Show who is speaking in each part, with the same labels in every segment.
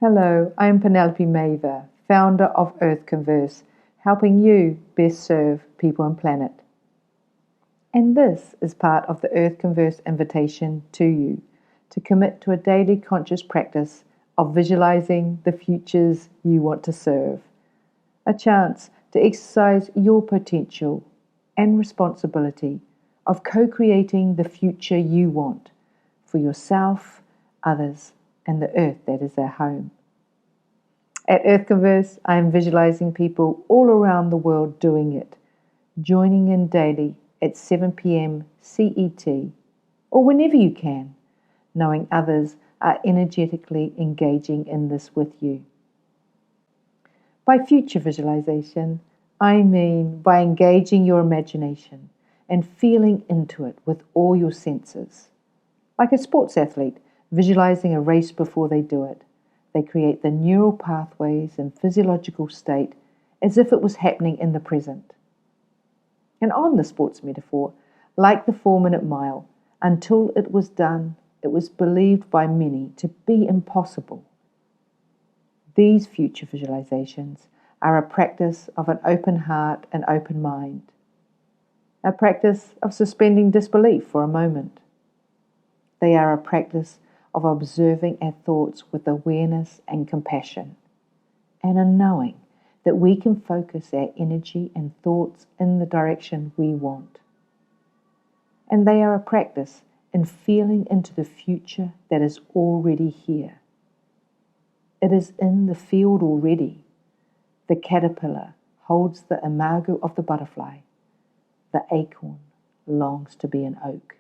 Speaker 1: Hello, I am Penelope Mavor, founder of Earthconverse, helping you best serve people and planet. And this is part of the Earthconverse invitation to you to commit to a daily conscious practice of visualizing the futures you want to serve. A chance to exercise your potential and responsibility of co-creating the future you want for yourself, others, and the earth that is our home. At Earthconverse, I am visualizing people all around the world doing it, joining in daily at 7 p.m. CET, or whenever you can, knowing others are energetically engaging in this with you. By future visualization, I mean by engaging your imagination and feeling into it with all your senses. Like a sports athlete visualizing a race before they do it, they create the neural pathways and physiological state as if it was happening in the present. And on the sports metaphor, like the 4-minute mile, until it was done, it was believed by many to be impossible. These future visualizations are a practice of an open heart and open mind, a practice of suspending disbelief for a moment. They are a practice of observing our thoughts with awareness and compassion, and a knowing that we can focus our energy and thoughts in the direction we want. And they are a practice in feeling into the future that is already here. It is in the field already. The caterpillar holds the imago of the butterfly. The acorn longs to be an oak.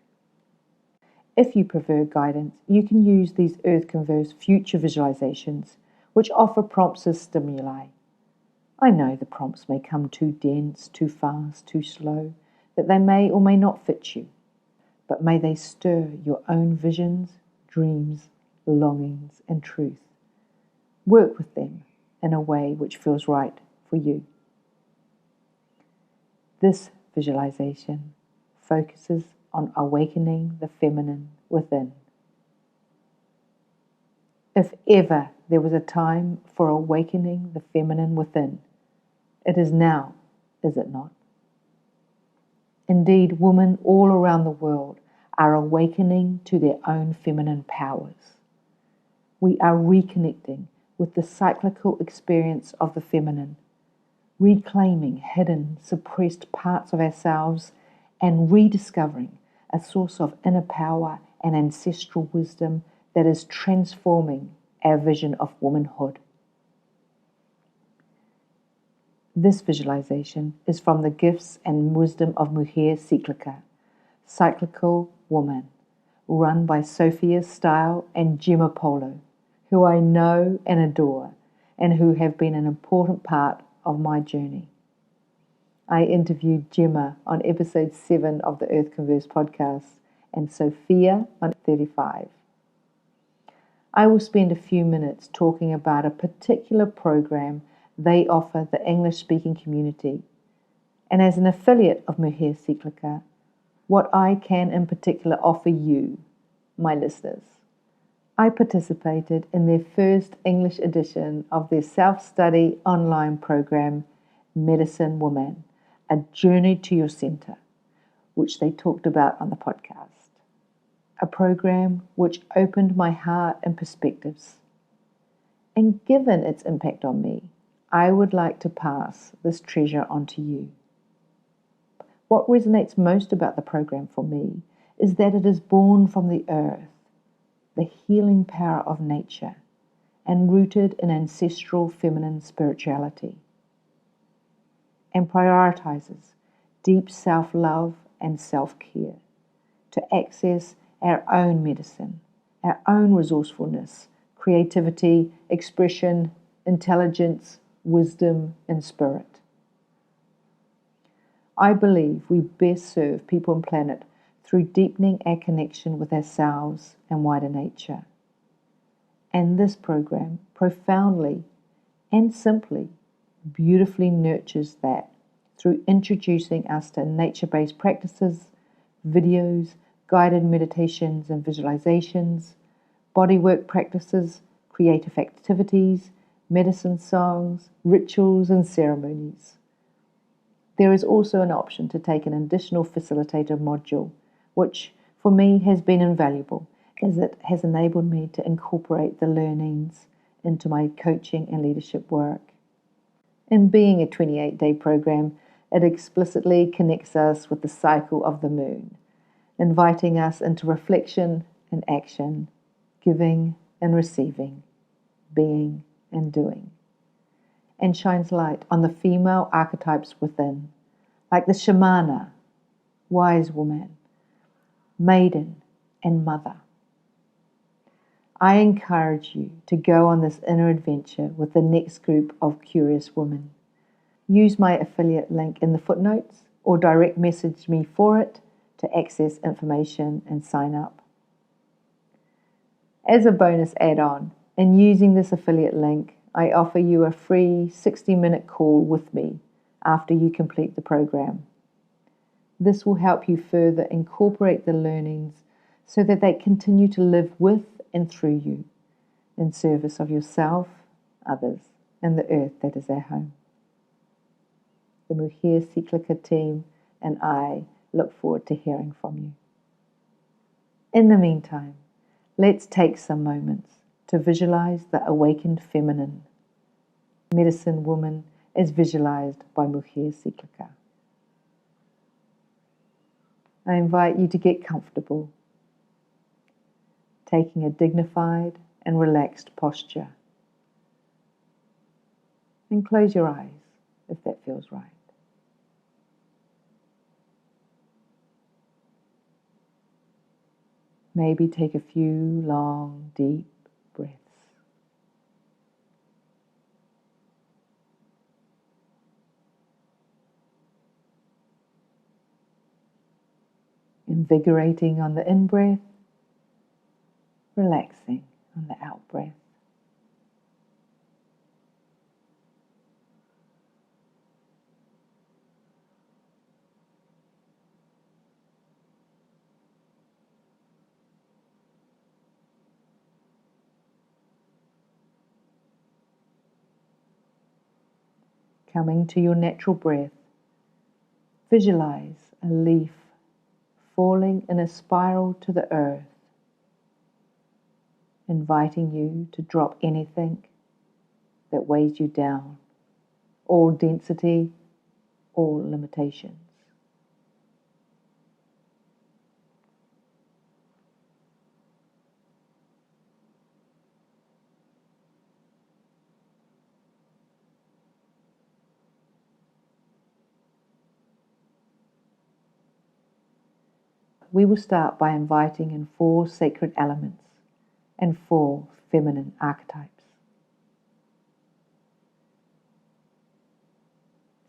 Speaker 1: If you prefer guidance, you can use these Earthconverse future visualizations, which offer prompts as stimuli. I know the prompts may come too dense, too fast, too slow, that they may or may not fit you, but may they stir your own visions, dreams, longings, and truth. Work with them in a way which feels right for you. This visualization focuses on awakening the feminine within. If ever there was a time for awakening the feminine within, it is now, is it not? Indeed, women all around the world are awakening to their own feminine powers. We are reconnecting with the cyclical experience of the feminine, reclaiming hidden, suppressed parts of ourselves and rediscovering a source of inner power and ancestral wisdom that is transforming our vision of womanhood. This visualization is from the gifts and wisdom of Mujer Cíclica, Cyclical Woman, run by Sophia Style and Gemma Polo, who I know and adore and who have been an important part of my journey. I interviewed Gemma on episode 7 of the Earthconverse podcast and Sophia on 35. I will spend a few minutes talking about a particular program they offer the English-speaking community, and as an affiliate of Mujer Cíclica, what I can in particular offer you, my listeners. I participated in their first English edition of their self-study online program, Medicine Woman, a journey to your center, which they talked about on the podcast. A program which opened my heart and perspectives. And given its impact on me, I would like to pass this treasure on to you. What resonates most about the program for me is that it is born from the earth, the healing power of nature, and rooted in ancestral feminine spirituality, and prioritizes deep self-love and self-care to access our own medicine, our own resourcefulness, creativity, expression, intelligence, wisdom, and spirit. I believe we best serve people and planet through deepening our connection with ourselves and wider nature. And this program profoundly and simply, beautifully nurtures that through introducing us to nature-based practices, videos, guided meditations and visualizations, bodywork practices, creative activities, medicine songs, rituals and ceremonies. There is also an option to take an additional facilitator module, which for me has been invaluable, as it has enabled me to incorporate the learnings into my coaching and leadership work. And being a 28-day program, it explicitly connects us with the cycle of the moon, inviting us into reflection and action, giving and receiving, being and doing, and shines light on the female archetypes within, like the shamana, wise woman, maiden, and mother. I encourage you to go on this inner adventure with the next group of curious women. Use my affiliate link in the footnotes or direct message me for it to access information and sign up. As a bonus add-on, in using this affiliate link, I offer you a free 60-minute call with me after you complete the program. This will help you further incorporate the learnings so that they continue to live with and through you in service of yourself, others, and the earth that is our home. The Mujer Cíclica team and I look forward to hearing from you. In the meantime, let's take some moments to visualize the awakened feminine, medicine woman as visualized by Mujer Cíclica. I invite you to get comfortable, taking a dignified and relaxed posture. And close your eyes if that feels right. Maybe take a few long, deep breaths. Invigorating on the in-breath, relaxing on the out-breath. Coming to your natural breath, visualize a leaf falling in a spiral to the earth, inviting you to drop anything that weighs you down, all density, all limitations. We will start by inviting in 4 sacred elements and 4 feminine archetypes.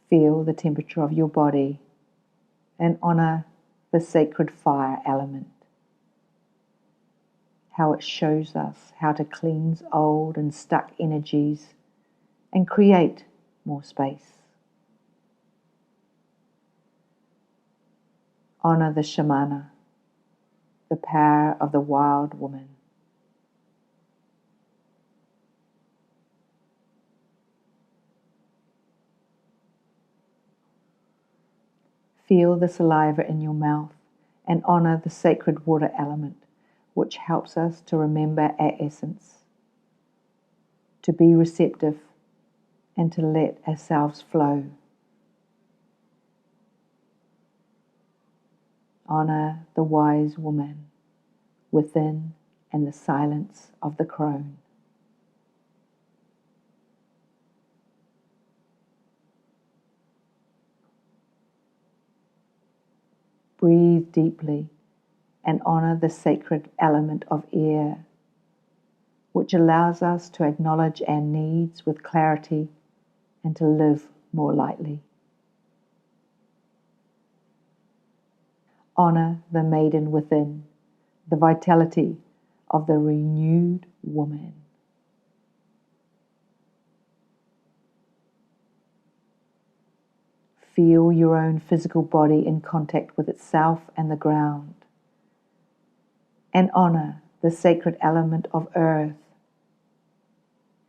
Speaker 1: Feel the temperature of your body and honor the sacred fire element, how it shows us how to cleanse old and stuck energies and create more space. Honor the shamana, the power of the wild woman. Feel the saliva in your mouth and honor the sacred water element, which helps us to remember our essence, to be receptive and to let ourselves flow. Honor the wise woman within and the silence of the crone. Breathe deeply and honor the sacred element of air, which allows us to acknowledge our needs with clarity and to live more lightly. Honor the maiden within, the vitality of the renewed woman. Feel your own physical body in contact with itself and the ground. And honor the sacred element of earth,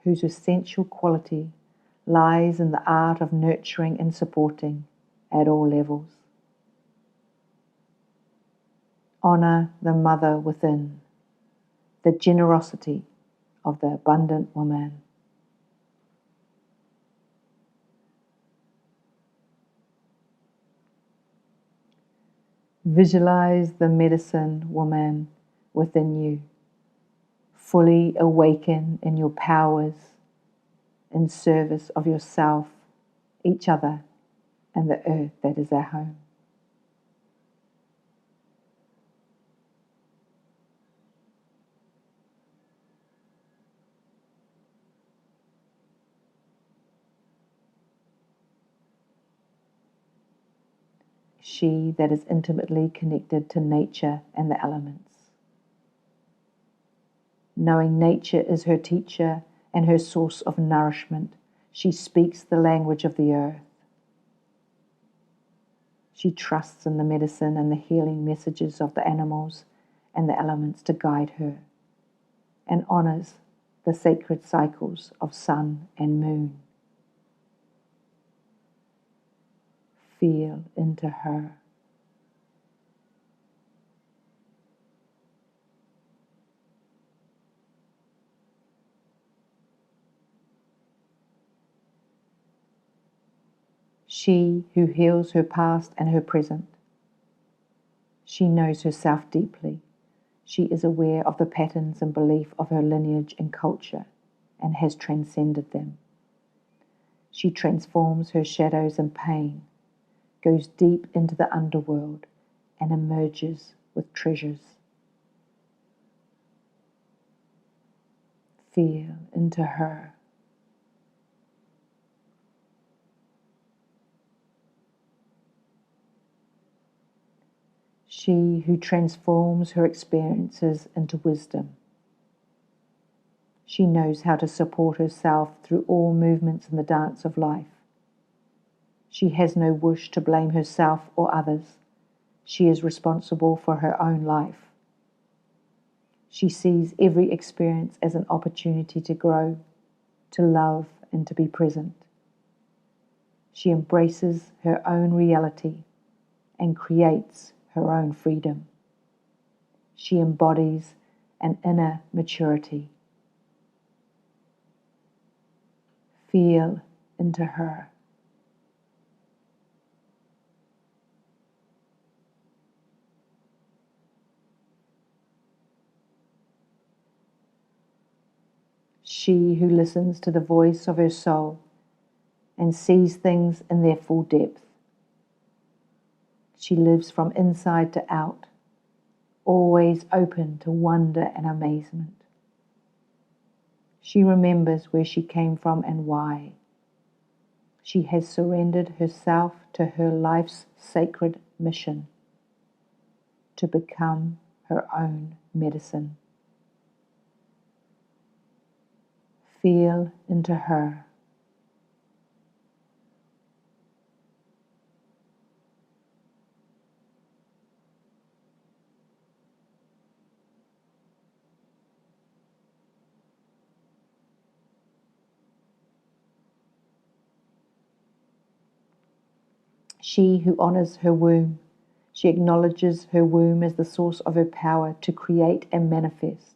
Speaker 1: whose essential quality lies in the art of nurturing and supporting at all levels. Honour the mother within, the generosity of the abundant woman. Visualize the medicine woman within you, fully awaken in your powers, in service of yourself, each other, and the earth that is our home. She that is intimately connected to nature and the elements. Knowing nature is her teacher and her source of nourishment, she speaks the language of the earth. She trusts in the medicine and the healing messages of the animals and the elements to guide her, and honours the sacred cycles of sun and moon. Feel into her. She who heals her past and her present. She knows herself deeply. She is aware of the patterns and belief of her lineage and culture and has transcended them. She transforms her shadows and pain, goes deep into the underworld and emerges with treasures. Feel into her. She who transforms her experiences into wisdom. She knows how to support herself through all movements in the dance of life. She has no wish to blame herself or others. She is responsible for her own life. She sees every experience as an opportunity to grow, to love, and to be present. She embraces her own reality and creates her own freedom. She embodies an inner maturity. Feel into her. She who listens to the voice of her soul and sees things in their full depth. She lives from inside to out, always open to wonder and amazement. She remembers where she came from and why. She has surrendered herself to her life's sacred mission, to become her own medicine. Feel into her. She who honours her womb, she acknowledges her womb as the source of her power to create and manifest.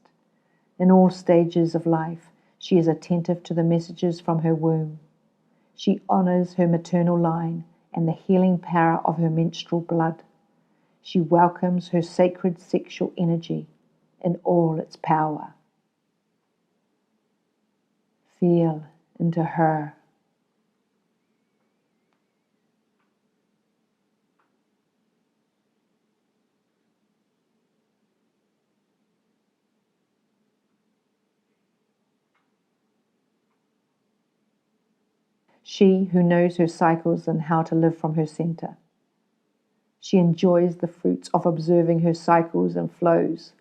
Speaker 1: In all stages of life, she is attentive to the messages from her womb. She honours her maternal line and the healing power of her menstrual blood. She welcomes her sacred sexual energy in all its power. Feel into her. She who knows her cycles and how to live from her center. She enjoys the fruits of observing her cycles and flows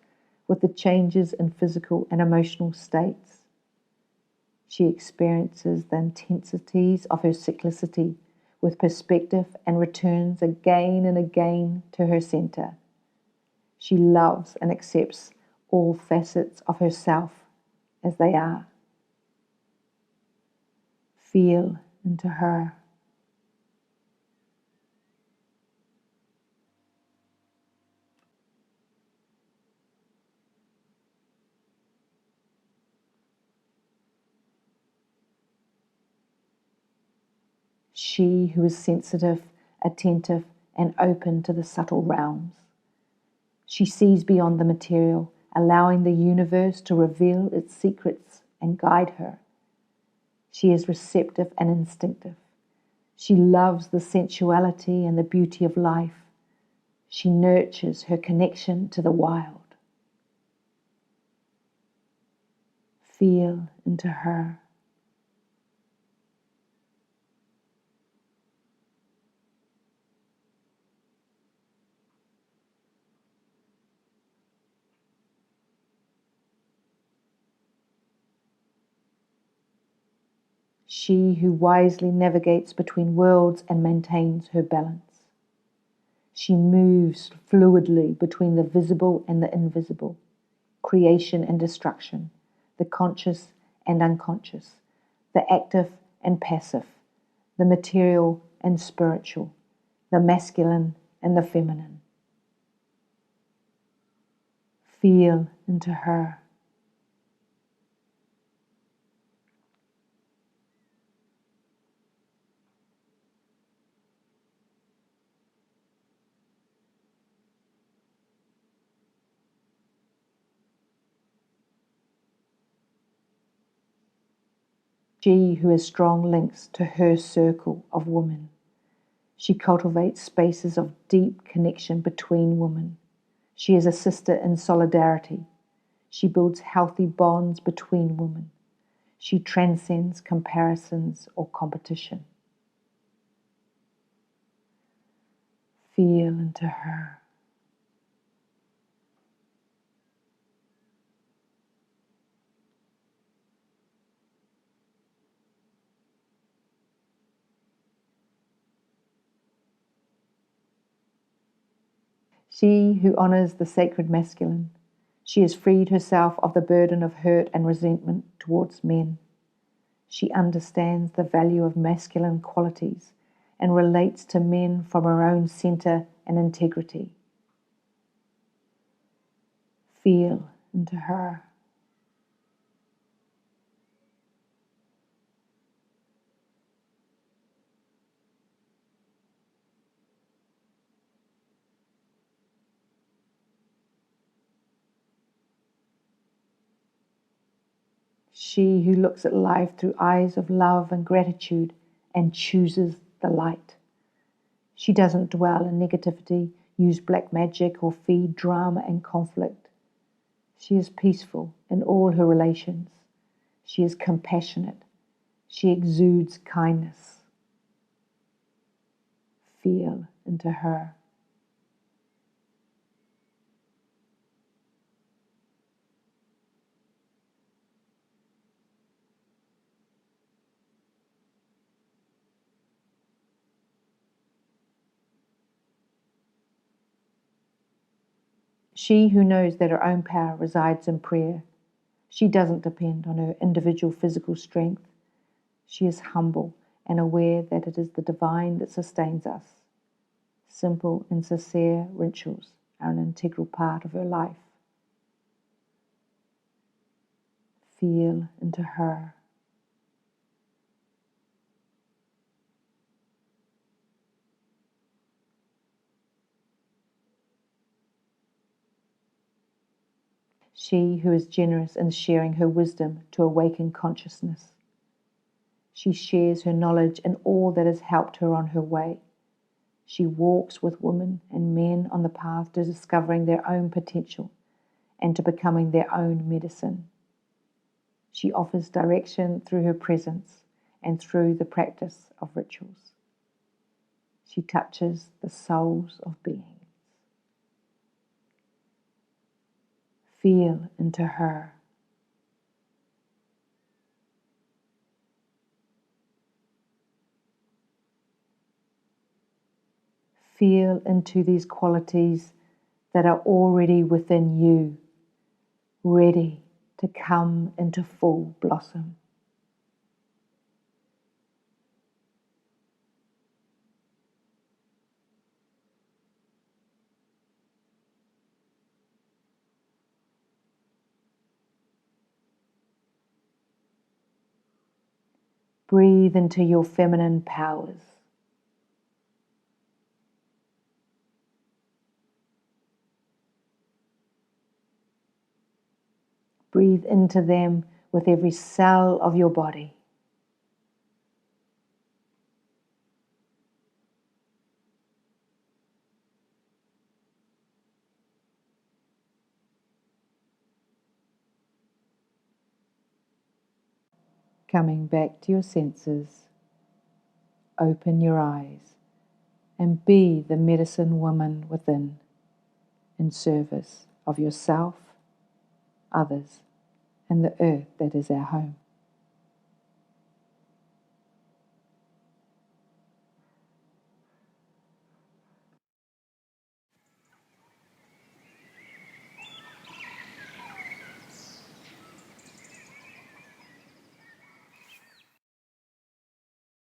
Speaker 1: with the changes in physical and emotional states. She experiences the intensities of her cyclicity with perspective and returns again and again to her center. She loves and accepts all facets of herself as they are. Feel into her. She who is sensitive, attentive, and open to the subtle realms. She sees beyond the material, allowing the universe to reveal its secrets and guide her. She is receptive and instinctive. She loves the sensuality and the beauty of life. She nurtures her connection to the wild. Feel into her. She who wisely navigates between worlds and maintains her balance. She moves fluidly between the visible and the invisible, creation and destruction, the conscious and unconscious, the active and passive, the material and spiritual, the masculine and the feminine. Feel into her. She who has strong links to her circle of women. She cultivates spaces of deep connection between women. She is a sister in solidarity. She builds healthy bonds between women. She transcends comparisons or competition. Feel into her. She who honors the sacred masculine. She has freed herself of the burden of hurt and resentment towards men. She understands the value of masculine qualities and relates to men from her own center and integrity. Feel into her. She who looks at life through eyes of love and gratitude and chooses the light. She doesn't dwell in negativity, use black magic, or feed drama and conflict. She is peaceful in all her relations. She is compassionate. She exudes kindness. Feel into her. She who knows that her own power resides in prayer. She doesn't depend on her individual physical strength. She is humble and aware that it is the divine that sustains us. Simple and sincere rituals are an integral part of her life. Feel into her. She who is generous in sharing her wisdom to awaken consciousness. She shares her knowledge and all that has helped her on her way. She walks with women and men on the path to discovering their own potential and to becoming their own medicine. She offers direction through her presence and through the practice of rituals. She touches the souls of beings. Feel into her. Feel into these qualities that are already within you, ready to come into full blossom. Breathe into your feminine powers. Breathe into them with every cell of your body. Coming back to your senses, open your eyes and be the medicine woman within, in service of yourself, others, and the earth that is our home.